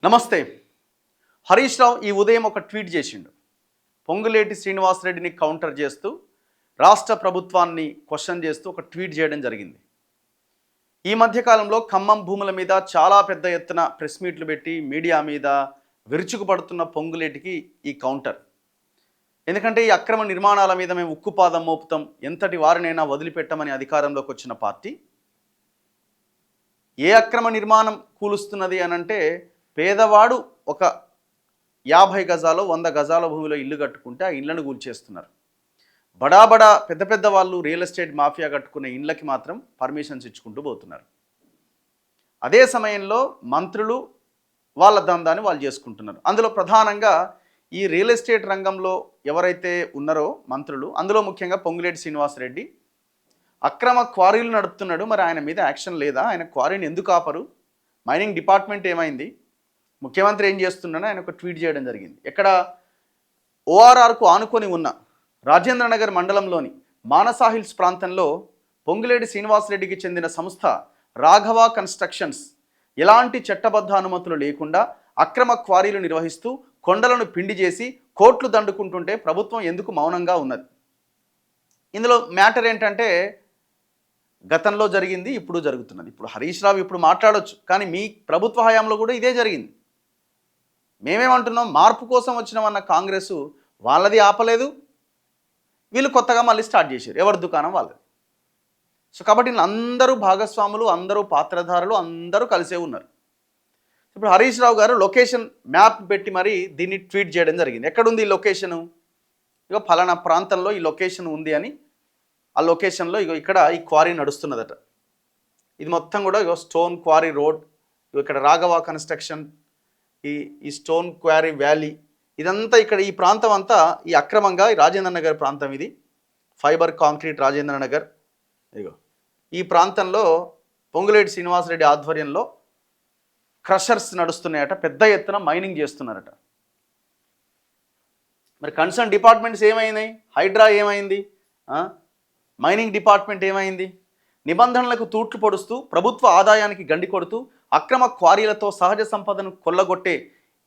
నమస్తే. హరీష్ రావు ఈ ఉదయం ఒక ట్వీట్ చేసిండు. పొంగులేటి శ్రీనివాసరెడ్డిని కౌంటర్ చేస్తూ రాష్ట్ర ప్రభుత్వాన్ని క్వశ్చన్ చేస్తూ ఒక ట్వీట్ చేయడం జరిగింది. ఈ మధ్యకాలంలో ఖమ్మం భూముల మీద చాలా పెద్ద ఎత్తున ప్రెస్ మీట్లు పెట్టి మీడియా మీద విరుచుకుపడుతున్న పొంగులేటికి ఈ కౌంటర్. ఎందుకంటే ఈ అక్రమ నిర్మాణాల మీద మేము ఉక్కుపాదం మోపుతాం, ఎంతటి వారినైనా వదిలిపెట్టమని అధికారంలోకి వచ్చిన పార్టీ ఏ అక్రమ నిర్మాణం కూలుస్తున్నది అనంటే, పేదవాడు ఒక 50 గజాలు 100 గజాల భూమిలో ఇల్లు కట్టుకుంటే ఆ ఇళ్లను కూల్చేస్తున్నారు. బడా పెద్ద పెద్ద వాళ్ళు రియల్ ఎస్టేట్ మాఫియా కట్టుకునే ఇళ్ళకి మాత్రం పర్మిషన్స్ ఇచ్చుకుంటూ పోతున్నారు. అదే సమయంలో మంత్రులు వాళ్ళ దందాన్ని వాళ్ళు చేసుకుంటున్నారు. అందులో ప్రధానంగా ఈ రియల్ ఎస్టేట్ రంగంలో ఎవరైతే ఉన్నారో మంత్రులు, అందులో ముఖ్యంగా పొంగులేటి శ్రీనివాసరెడ్డి అక్రమ క్వారీలు నడుపుతున్నాడు. మరి ఆయన మీద యాక్షన్ లేదా? ఆయన క్వారీని ఎందుకు ఆపరు? మైనింగ్ డిపార్ట్మెంట్ ఏమైంది? ముఖ్యమంత్రి ఏం చేస్తున్నాడో ఆయన ఒక ట్వీట్ చేయడం జరిగింది. ఎక్కడ ఓఆర్ఆర్కు ఆనుకొని ఉన్న రాజేంద్రనగర్ మండలంలోని మానసా హిల్స్ ప్రాంతంలో పొంగులేటి శ్రీనివాసరెడ్డికి చెందిన సంస్థ రాఘవ కన్స్ట్రక్షన్స్ ఎలాంటి చట్టబద్ధ అనుమతులు లేకుండా అక్రమ క్వారీలు నిర్వహిస్తూ కొండలను పిండి చేసి కోట్లు దండుకుంటుంటే ప్రభుత్వం ఎందుకు మౌనంగా ఉన్నది? ఇందులో మ్యాటర్ ఏంటంటే, గతంలో జరిగింది, ఇప్పుడు జరుగుతున్నది. ఇప్పుడు హరీష్ రావు ఇప్పుడు మాట్లాడొచ్చు, కానీ మీ ప్రభుత్వ హయాంలో కూడా ఇదే జరిగింది. మేమేమంటున్నాం, మార్పు కోసం వచ్చినామన్న కాంగ్రెస్ వాళ్ళది ఆపలేదు, వీళ్ళు కొత్తగా మళ్ళీ స్టార్ట్ చేశారు, ఎవరి దుకాణం వాళ్ళది. సో కాబట్టి అందరూ భాగస్వాములు, అందరూ పాత్రధారులు, అందరూ కలిసే ఉన్నారు. ఇప్పుడు హరీష్ రావు గారు లొకేషన్ మ్యాప్ పెట్టి మరి దీన్ని ట్వీట్ చేయడం జరిగింది. ఎక్కడుంది ఈ లొకేషను? ఇక ఫలానా ప్రాంతంలో ఈ లొకేషన్ ఉంది అని, ఆ లొకేషన్లో ఇక్కడ ఈ క్వారీ నడుస్తున్నదట. ఇది మొత్తం కూడా స్టోన్ క్వారీ రోడ్, ఇక్కడ రాఘవ కన్స్ట్రక్షన్, ఈ స్టోన్ క్వారీ వ్యాలీ, ఇదంతా ఇక్కడ ఈ ప్రాంతం అంతా ఈ అక్రమంగా ఈ రాజేంద్ర నగర్ ప్రాంతం, ఇది ఫైబర్ కాంక్రీట్ రాజేంద్ర నగర్. ఇదిగో ఈ ప్రాంతంలో పొంగులేటి శ్రీనివాసరెడ్డి ఆధ్వర్యంలో క్రషర్స్ నడుస్తున్నాయట, పెద్ద ఎత్తున మైనింగ్ చేస్తున్నారట. మరి కన్సర్న్ డిపార్ట్మెంట్స్ ఏమైనాయి? హైడ్రా ఏమైంది? మైనింగ్ డిపార్ట్మెంట్ ఏమైంది? నిబంధనలకు తూట్లు పొడుస్తూ ప్రభుత్వ ఆదాయానికి గండి కొడుతూ అక్రమ క్వారీలతో సహజ సంపదను కొల్లగొట్టే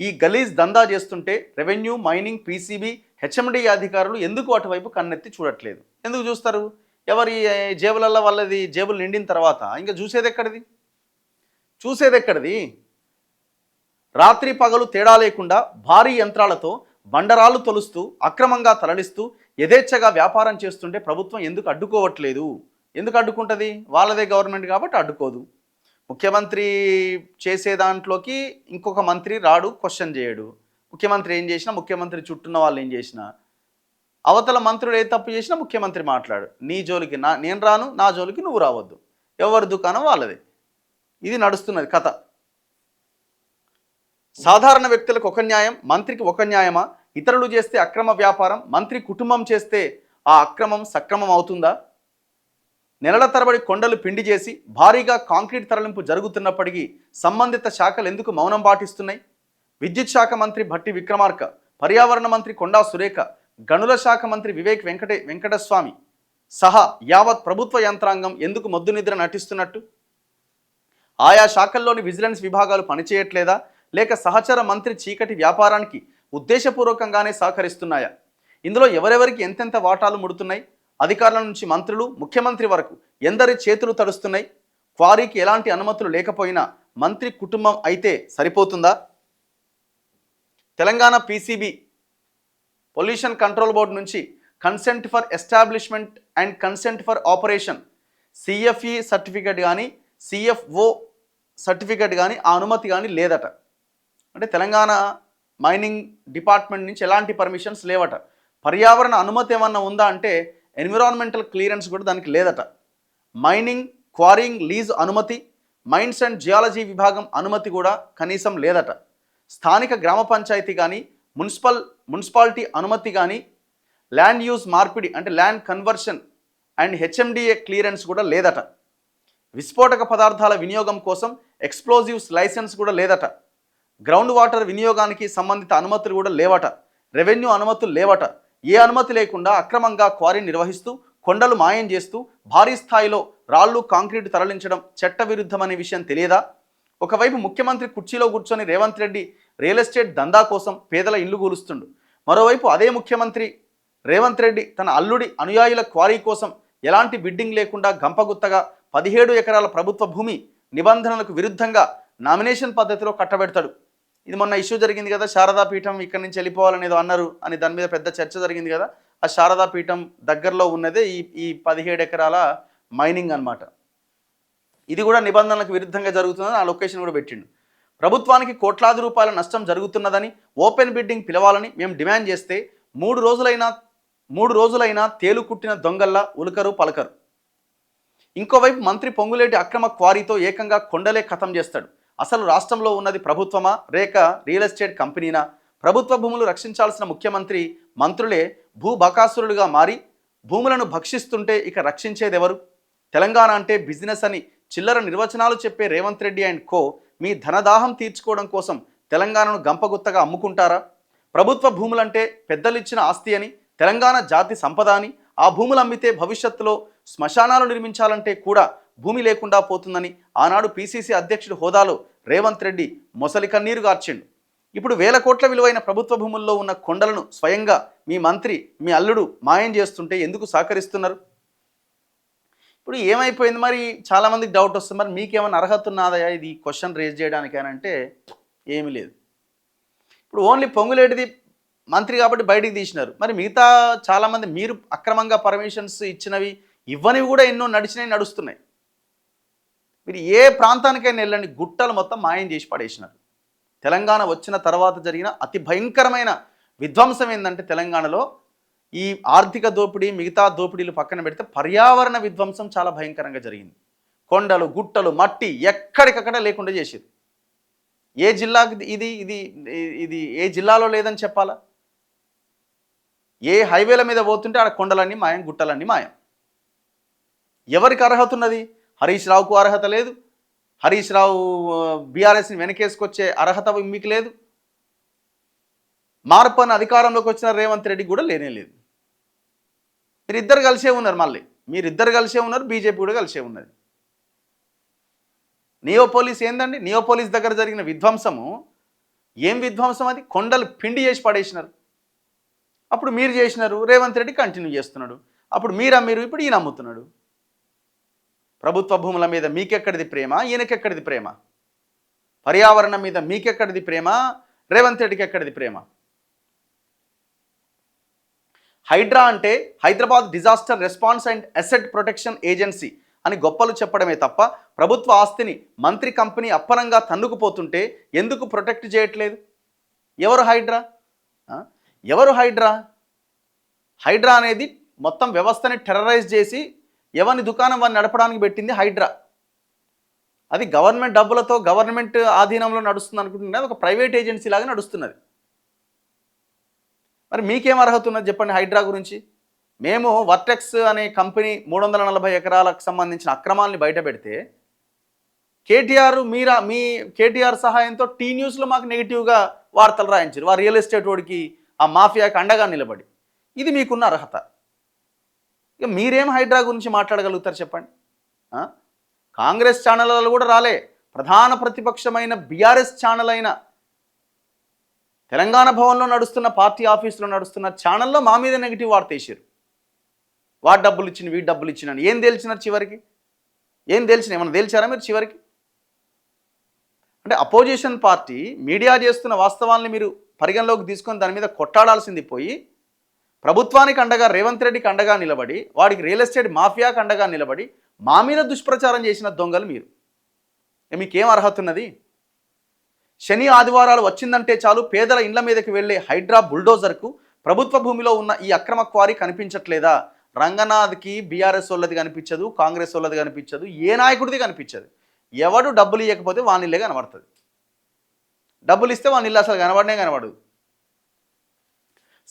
ఈ గలీజ్ దందా చేస్తుంటే రెవెన్యూ, మైనింగ్, పీసీబీ, హెచ్ఎండి అధికారులు ఎందుకు అటువైపు కన్నెత్తి చూడట్లేదు? ఎందుకు చూస్తారు? ఎవరి జేబులలో వాళ్ళది జేబులు నిండిన తర్వాత ఇంకా చూసేది ఎక్కడిది? రాత్రి పగలు తేడా లేకుండా భారీ యంత్రాలతో బండరాలు తొలుస్తూ అక్రమంగా తరలిస్తూ యథేచ్ఛగా వ్యాపారం చేస్తుంటే ప్రభుత్వం ఎందుకు అడ్డుకోవట్లేదు? ఎందుకు అడ్డుకుంటుంది? వాళ్ళదే గవర్నమెంట్ కాబట్టి అడ్డుకోదు. ముఖ్యమంత్రి చేసే దాంట్లోకి ఇంకొక మంత్రి రాడు, క్వశ్చన్ చేయడు. ముఖ్యమంత్రి ఏం చేసినా, ముఖ్యమంత్రి చుట్టూన్న వాళ్ళు ఏం చేసినా, అవతల మంత్రులు ఏ తప్పు చేసినా ముఖ్యమంత్రి మాట్లాడు. నీ జోలికి నేను రాను, నా జోలికి నువ్వు రావద్దు, ఎవరి దుకాణం వాళ్ళదే. ఇది నడుస్తున్నది కథ. సాధారణ వ్యక్తులకు ఒక న్యాయం, మంత్రికి ఒక న్యాయమా? ఇతరులు చేస్తే అక్రమ వ్యాపారం, మంత్రి కుటుంబం చేస్తే ఆ అక్రమం సక్రమం అవుతుందా? నెలల తరబడి కొండలు పిండి చేసి భారీగా కాంక్రీట్ తరలింపు జరుగుతున్నప్పటికీ సంబంధిత శాఖలు ఎందుకు మౌనం పాటిస్తున్నాయి? విద్యుత్ శాఖ మంత్రి భట్టి విక్రమార్క, పర్యావరణ మంత్రి కొండా సురేఖ, గనుల శాఖ మంత్రి వివేక్ వెంకటస్వామి సహా యావత్ ప్రభుత్వ యంత్రాంగం ఎందుకు మొద్దు నిద్ర నటిస్తున్నట్టు? ఆయా శాఖల్లోని విజిలెన్స్ విభాగాలు పనిచేయట్లేదా? లేక సహచర మంత్రి చీకటి వ్యాపారానికి ఉద్దేశపూర్వకంగానే సహకరిస్తున్నాయా? ఇందులో ఎవరెవరికి ఎంతెంత వాటాలు ముడుతున్నాయి? అధికారుల నుంచి మంత్రులు, ముఖ్యమంత్రి వరకు ఎందరి చేతులు తడుస్తున్నాయి? క్వారీకి ఎలాంటి అనుమతులు లేకపోయినా మంత్రి కుటుంబం అయితే సరిపోతుందా? Telangana PCB pollution control board నుంచి consent for establishment and consent for operation CFE certificate కానీ సిఎఫ్ఓ సర్టిఫికేట్ కానీ ఆ అనుమతి కానీ లేదట. అంటే తెలంగాణ మైనింగ్ డిపార్ట్మెంట్ నుంచి ఎలాంటి పర్మిషన్స్ లేవట. పర్యావరణ అనుమతి ఏమన్నా ఉందా అంటే ఎన్విరాన్మెంటల్ క్లియరెన్స్ కూడా దానికి లేదట. మైనింగ్, క్వారింగ్ లీజ్ అనుమతి, మైన్స్ అండ్ జియాలజీ విభాగం అనుమతి కూడా కనీసం లేదట. స్థానిక గ్రామ పంచాయతీ కానీ మున్సిపాలిటీ అనుమతి కానీ ల్యాండ్ యూజ్ మార్పిడి అంటే land conversion and HMDA clearance కూడా లేదట. విస్ఫోటక పదార్థాల వినియోగం కోసం ఎక్స్ప్లోజివ్స్ లైసెన్స్ కూడా లేదట. గ్రౌండ్ వాటర్ వినియోగానికి సంబంధిత అనుమతులు కూడా లేవట. రెవెన్యూ అనుమతులు లేవట. ఏ అనుమతి లేకుండా అక్రమంగా క్వారీ నిర్వహిస్తూ కొండలు మాయం చేస్తూ భారీ స్థాయిలో రాళ్లు, కాంక్రీటు తరలించడం చట్టవిరుద్ధమనే విషయం తెలియదా? ఒకవైపు ముఖ్యమంత్రి కుర్చీలో కూర్చొని రేవంత్ రెడ్డి రియల్ ఎస్టేట్ దందా కోసం పేదల ఇల్లు కూలుస్తుండు. మరోవైపు అదే ముఖ్యమంత్రి రేవంత్ రెడ్డి తన అల్లుడి అనుయాయుల క్వారీ కోసం ఎలాంటి బిడ్డింగ్ లేకుండా గంపగుత్తగా 17 ఎకరాల ప్రభుత్వ భూమి నిబంధనలకు విరుద్ధంగా నామినేషన్ పద్ధతిలో కట్టబెడతాడు. ఇది మొన్న ఇష్యూ జరిగింది కదా, శారదా పీఠం ఇక్కడి నుంచి వెళ్ళిపోవాలని ఏదో అన్నారు అని దాని మీద పెద్ద చర్చ జరిగింది కదా. ఆ శారదా పీఠం దగ్గరలో ఉన్నదే ఈ 17 ఎకరాల మైనింగ్ అన్నమాట. ఇది కూడా నిబంధనలకు విరుద్ధంగా జరుగుతుందని ఆ లొకేషన్ కూడా పెట్టిండు. ప్రభుత్వానికి కోట్లాది రూపాయల నష్టం జరుగుతున్నదని ఓపెన్ బిడ్డింగ్ పిలవాలని మేము డిమాండ్ చేస్తే మూడు రోజులైనా తేలు కుట్టిన దొంగల్లా ఉలకరు పలకరు. ఇంకోవైపు మంత్రి పొంగులేటి అక్రమ క్వారీతో ఏకంగా కొండలే ఖతం చేస్తాడు. అసలు రాష్ట్రంలో ఉన్నది ప్రభుత్వమా రేక రియల్ ఎస్టేట్ కంపెనీనా? ప్రభుత్వ భూములు రక్షించాల్సిన ముఖ్యమంత్రి మంత్రులే భూబకాసురులుగా మారి భూములను భక్షిస్తుంటే ఇక రక్షించేదెవరు? తెలంగాణ అంటే బిజినెస్ అని చిల్లర నిర్వచనాలు చెప్పే రేవంత్ రెడ్డి అండ్ కో మీ ధనదాహం తీర్చుకోవడం కోసం తెలంగాణను గంపగుత్తగా అమ్ముకుంటారా? ప్రభుత్వ భూములంటే పెద్దలిచ్చిన ఆస్తి అని, తెలంగాణ జాతి సంపద అని, ఆ భూములు అమ్మితే భవిష్యత్తులో శ్మశానాలు నిర్మించాలంటే కూడా భూమి లేకుండా పోతుందని ఆనాడు పిసిసి అధ్యక్షుడి హోదాలో రేవంత్ రెడ్డి మొసలి కన్నీరు గార్చిండు. ఇప్పుడు 1000 కోట్ల విలువైన ప్రభుత్వ భూముల్లో ఉన్న కొండలను స్వయంగా మీ మంత్రి మీ అల్లుడు మాయం చేస్తుంటే ఎందుకు సహకరిస్తున్నారు? ఇప్పుడు ఏమైపోయింది మరి? చాలామందికి డౌట్ వస్తుంది, మరి మీకేమైనా అర్హత ఉన్నదా ఇది క్వశ్చన్ రేజ్ చేయడానికి అని అంటే ఏమీ లేదు. ఇప్పుడు ఓన్లీ పొంగులేటిది మంత్రి కాబట్టి బయటికి తీసినారు. మరి మిగతా చాలామంది మీరు అక్రమంగా పర్మిషన్స్ ఇచ్చినవి ఇవ్వనివి కూడా ఎన్నో నడుస్తున్నాయి. మీరు ఏ ప్రాంతానికైనా వెళ్ళండి, గుట్టలు మొత్తం మాయం చేసి పడేసినారు. తెలంగాణ వచ్చిన తర్వాత జరిగిన అతి భయంకరమైన విధ్వంసం ఏంటంటే తెలంగాణలో ఈ ఆర్థిక దోపిడీ మిగతా దోపిడీలు పక్కన పెడితే పర్యావరణ విధ్వంసం చాలా భయంకరంగా జరిగింది. కొండలు గుట్టలు మట్టి ఎక్కడికక్కడ లేకుండా చేసేది. ఏ జిల్లాకి ఇది ఇది ఇది ఏ జిల్లాలో లేదని చెప్పాలా? ఏ హైవేల మీద పోతుంటే ఆడ కొండలన్నీ మాయం, గుట్టలన్నీ మాయం. ఎవరికి అర్హత ఉన్నది? హరీష్ రావుకు అర్హత లేదు. హరీష్ రావు బీఆర్ఎస్ని వెనకేసుకొచ్చే అర్హత మీకు లేదు. మార్పు అన్న అధికారంలోకి వచ్చిన రేవంత్ రెడ్డి కూడా లేనే లేదు. మీరిద్దరు కలిసే ఉన్నారు. మీరిద్దరు కలిసే ఉన్నారు, బీజేపీ కూడా కలిసే ఉన్నది. నియోపోలిస్ ఏందండి? నియోపోలిస్ దగ్గర జరిగిన విధ్వంసము ఏం విధ్వంసం అది? కొండలు పిండి చేసి పడేసినారు. అప్పుడు మీరు చేసినారు, రేవంత్ రెడ్డి కంటిన్యూ చేస్తున్నాడు. అప్పుడు మీరు ఇప్పుడు ఈయన అమ్ముతున్నాడు. ప్రభుత్వ భూముల మీద మీకెక్కడిది ప్రేమ, ఈయనకెక్కడిది ప్రేమ? పర్యావరణం మీద మీకెక్కడిది ప్రేమ, రేవంత్ రెడ్డికి ఎక్కడిది ప్రేమ? హైడ్రా అంటే Hyderabad disaster response and asset protection agency అని గొప్పలు చెప్పడమే తప్ప ప్రభుత్వ ఆస్తిని మంత్రి కంపెనీ అప్పనంగా తన్నుకుపోతుంటే ఎందుకు ప్రొటెక్ట్ చేయట్లేదు? ఎవరు హైడ్రా? ఎవరు హైడ్రా? హైడ్రా అనేది మొత్తం వ్యవస్థని టెర్రరైజ్ చేసి ఎవరి దుకాణం వారిని నడపడానికి పెట్టింది హైడ్రా. అది గవర్నమెంట్ డబ్బులతో గవర్నమెంట్ ఆధీనంలో నడుస్తుంది అనుకుంటున్నది, ఒక ప్రైవేట్ ఏజెన్సీ లాగా నడుస్తున్నది. మరి మీకేం అర్హత ఉన్నది చెప్పండి హైడ్రా గురించి? మేము వర్టెక్స్ అనే కంపెనీ 340 ఎకరాలకు సంబంధించిన అక్రమాలని బయట పెడితే కేటీఆర్ సహాయంతో టీ న్యూస్లో మాకు నెగిటివ్గా వార్తలు రాయించారు. వారు రియల్ ఎస్టేట్ వాడికి ఆ మాఫియాకి అండగా నిలబడి. ఇది మీకున్న అర్హత. ఇక మీరేం హైడ్రా గురించి మాట్లాడగలుగుతారు చెప్పండి? కాంగ్రెస్ ఛానళ్ళలో కూడా రాలే. ప్రధాన ప్రతిపక్షమైన బీఆర్ఎస్ ఛానల్ అయిన తెలంగాణ భవన్లో నడుస్తున్న పార్టీ ఆఫీసులో నడుస్తున్న ఛానల్లో మా మీద నెగిటివ్ వార్త వేసారు. వాడు డబ్బులు ఇచ్చిన వీడు డబ్బులు ఇచ్చినాను. ఏం తేల్చినారు చివరికి? ఏం తెలిసిన? ఏమన్నా తేల్చారా మీరు చివరికి? అంటే అపోజిషన్ పార్టీ మీడియా చేస్తున్న వాస్తవాల్ని మీరు పరిగణలోకి తీసుకొని దాని మీద కొట్టాడాల్సింది పోయి ప్రభుత్వానికి అండగా రేవంత్ రెడ్డికి అండగా నిలబడి వాడికి రియల్ ఎస్టేట్ మాఫియాకి అండగా నిలబడి మా మీద దుష్ప్రచారం చేసిన దొంగలు మీరు. మీకేం అర్హత ఉన్నది? శని ఆదివారాలు వచ్చిందంటే చాలు పేదల ఇండ్ల మీదకి వెళ్లే హైడ్రా బుల్డోజర్కు ప్రభుత్వ భూమిలో ఉన్న ఈ అక్రమ క్వారీ కనిపించట్లేదా? రంగనాథ్కి బీఆర్ఎస్ వాళ్ళది కనిపించదు, కాంగ్రెస్ వాళ్ళది కనిపించదు, ఏ నాయకుడిది కనిపించదు. ఎవడు డబ్బులు ఇవ్వకపోతే వానిల్లే కనబడుతుంది. డబ్బులు ఇస్తే వానిల్లు అసలు కనబడదు.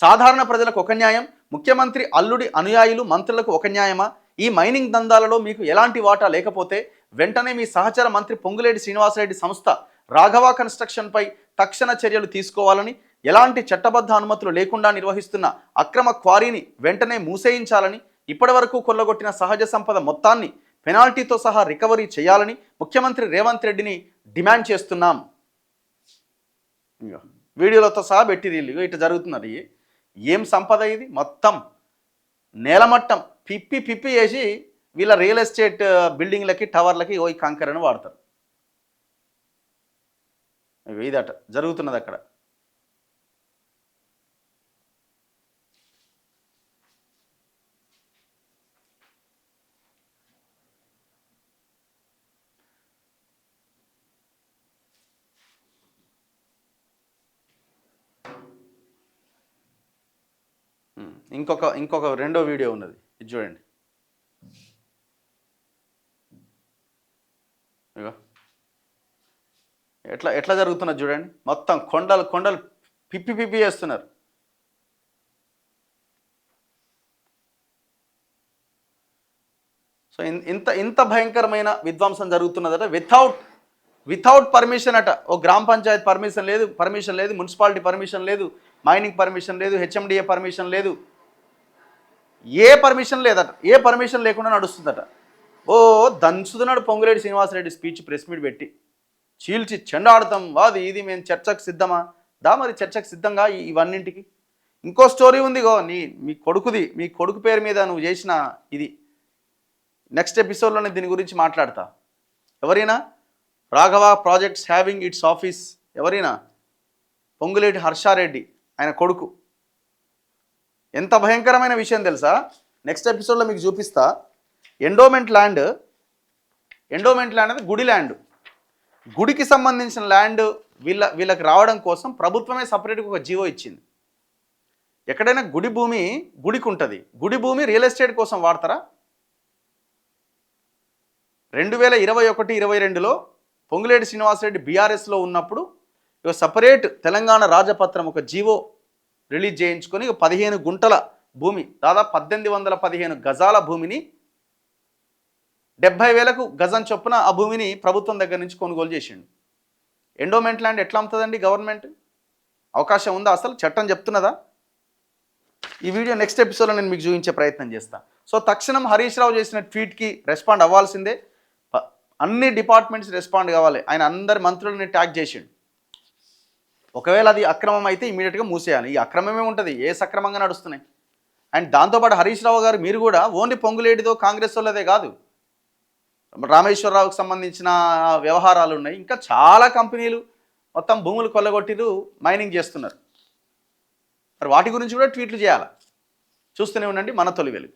సాధారణ ప్రజలకు ఒక న్యాయం, ముఖ్యమంత్రి అల్లుడి అనుయాయులు మంత్రులకు ఒక న్యాయమా? ఈ మైనింగ్ దందాలలో మీకు ఎలాంటి వాటా లేకపోతే వెంటనే మీ సహచర మంత్రి పొంగులేటి శ్రీనివాసరెడ్డి సంస్థ రాఘవ కన్స్ట్రక్షన్పై తక్షణ చర్యలు తీసుకోవాలని, ఎలాంటి చట్టబద్ధ అనుమతులు లేకుండా నిర్వహిస్తున్న అక్రమ క్వారీని వెంటనే మూసేయించాలని, ఇప్పటివరకు కొల్లగొట్టిన సహజ సంపద మొత్తాన్ని పెనాల్టీతో సహా రికవరీ చేయాలని ముఖ్యమంత్రి రేవంత్ రెడ్డిని డిమాండ్ చేస్తున్నాం. వీడియోలతో సహా పెట్టి వీళ్ళు ఇట్లా జరుగుతున్నది. ఏం సంపద ఇది? మొత్తం నేలమట్టం పిప్పి పిప్పి చేసి వీళ్ళ రియల్ ఎస్టేట్ బిల్డింగ్లకి టవర్లకి ఓ కంకరను వాడతారు. ఇదట జరుగుతున్నది అక్కడ. ఇంకొక రెండో వీడియో ఉన్నది, ఇది చూడండి. ఇగో ఎట్లా జరుగుతున్నది చూడండి. మొత్తం కొండలు కొండలు పిప్పి పిప్పి చేస్తున్నారు. సో ఇంత భయంకరమైన విధ్వంసం జరుగుతున్నదట వితౌట్ పర్మిషన్ అట. ఓ గ్రామ పంచాయత్ పర్మిషన్ లేదు, మున్సిపాలిటీ పర్మిషన్ లేదు, మైనింగ్ పర్మిషన్ లేదు, హెచ్ఎండిఏ పర్మిషన్ లేదు, ఏ పర్మిషన్ లేదట. ఏ పర్మిషన్ లేకుండా నడుస్తుందట. ఓ దంచుతున్నాడు Ponguleti Srinivasareddy speech press meet పెట్టి చీల్చి చెండాడతాం వాది ఇది, మేము చర్చకు సిద్ధమా? మరి చర్చకు సిద్ధంగా ఇవన్నింటికి. ఇంకో స్టోరీ ఉంది గో, మీ కొడుకు పేరు మీద నువ్వు చేసిన ఇది. నెక్స్ట్ ఎపిసోడ్లోనే దీని గురించి మాట్లాడతా. ఎవరైనా Raghava projects having it's office, ఎవరైనా పొంగులేటి హర్షారెడ్డి ఆయన కొడుకు. ఎంత భయంకరమైన విషయం తెలుసా? నెక్స్ట్ ఎపిసోడ్లో మీకు చూపిస్తా. ఎండోమెంట్ ల్యాండ్ అనేది గుడి ల్యాండ్. గుడికి సంబంధించిన ల్యాండ్ వీళ్ళకి రావడం కోసం ప్రభుత్వమే సపరేట్గా ఒక జీవో ఇచ్చింది. ఎక్కడైనా గుడి భూమి గుడికి ఉంటుంది, గుడి భూమి రియల్ ఎస్టేట్ కోసం వాడతారా? 2021-22లో పొంగులేటి శ్రీనివాసరెడ్డి బీఆర్ఎస్లో ఉన్నప్పుడు ఇక సపరేట్ తెలంగాణ రాజపత్రం ఒక జీవో రిలీజ్ చేయించుకొని 15 గుంటల భూమి, దాదాపు 1815 గజాల భూమిని 70,000కు గజం చొప్పున ఆ భూమిని ప్రభుత్వం దగ్గర నుంచి కొనుగోలు చేసిండు. ఎండోమెంట్ ల్యాండ్ ఎట్లా అమ్ముతుందండి గవర్నమెంట్? అవకాశం ఉందా అసలు? చట్టం చెప్తున్నదా? ఈ వీడియో నెక్స్ట్ ఎపిసోడ్లో నేను మీకు చూపించే ప్రయత్నం చేస్తాను. సో తక్షణం హరీష్ రావు చేసిన ట్వీట్కి రెస్పాండ్ అవ్వాల్సిందే. అన్ని డిపార్ట్మెంట్స్ రెస్పాండ్ కావాలి. ఆయన అందరి మంత్రులని ట్యాగ్ చేసిండు. ఒకవేళ అది అక్రమం అయితే ఇమీడియట్గా మూసేయాలి. ఈ అక్రమమే ఉంటుంది, ఏ సక్రమంగా నడుస్తున్నాయి. అండ్ దాంతోపాటు హరీష్ రావు గారు మీరు కూడా ఓన్లీ పొంగులేటిదో కాంగ్రెస్ వాళ్ళదే కాదు, రామేశ్వరరావుకి సంబంధించిన వ్యవహారాలు ఉన్నాయి. ఇంకా చాలా కంపెనీలు మొత్తం భూములు కొల్లగొట్టిరు, మైనింగ్ చేస్తున్నారు. మరి వాటి గురించి కూడా ట్వీట్లు చేయాలి. చూస్తూనే ఉండండి మన తొలి వెలుగు.